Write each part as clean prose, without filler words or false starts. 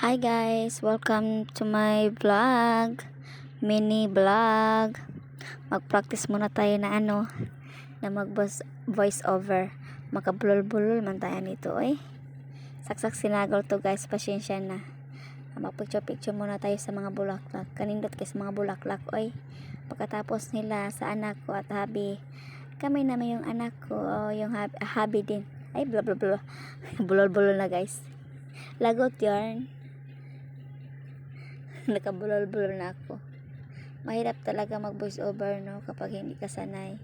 Hi guys, welcome to my vlog, mini vlog. Mag-practice muna tayo na na voice over. Makabulol-bulol man tayo nito Saksak sinagaw to guys, pasensya na. Mag-picture muna tayo sa mga bulaklak. Kanindot kayo sa mga bulaklak Pagkatapos nila sa anak ko at habi, kami naman yung anak ko, yung habi din. Ay, blah blah blah. Bulol-bulol na guys. Lagot yarn. Nakabulol-bulol na ako. Mahirap talaga mag voice over kapag hindi ka sanay.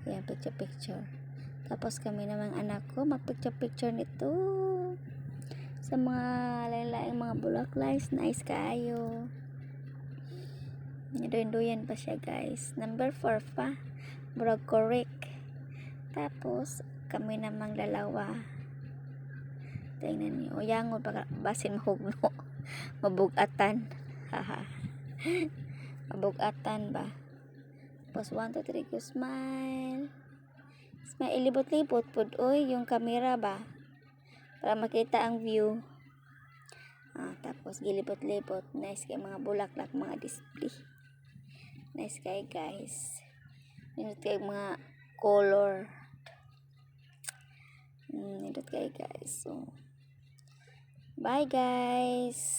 Kaya picture. Tapos kami namang anak ko mag picture nito sa mga lain-laing mga bulaklak. Nice kayo. Nidoyan pa siya guys. Number 4 pa. Murag correct. Tapos kami namang dalawa. Tingnan niyo. Yangon basin mahugno. Mabugatan. Haha. Mabugatan ba? Tapos 1, 2, 3 go smile. Smile ilibot-libot pud yung camera ba? Para makita ang view. Tapos gilibot-libot. Nice kay mga bulaklak, mga display. Nice kay guys. Nindot kay mga color. Nindot kay guys. So, bye guys.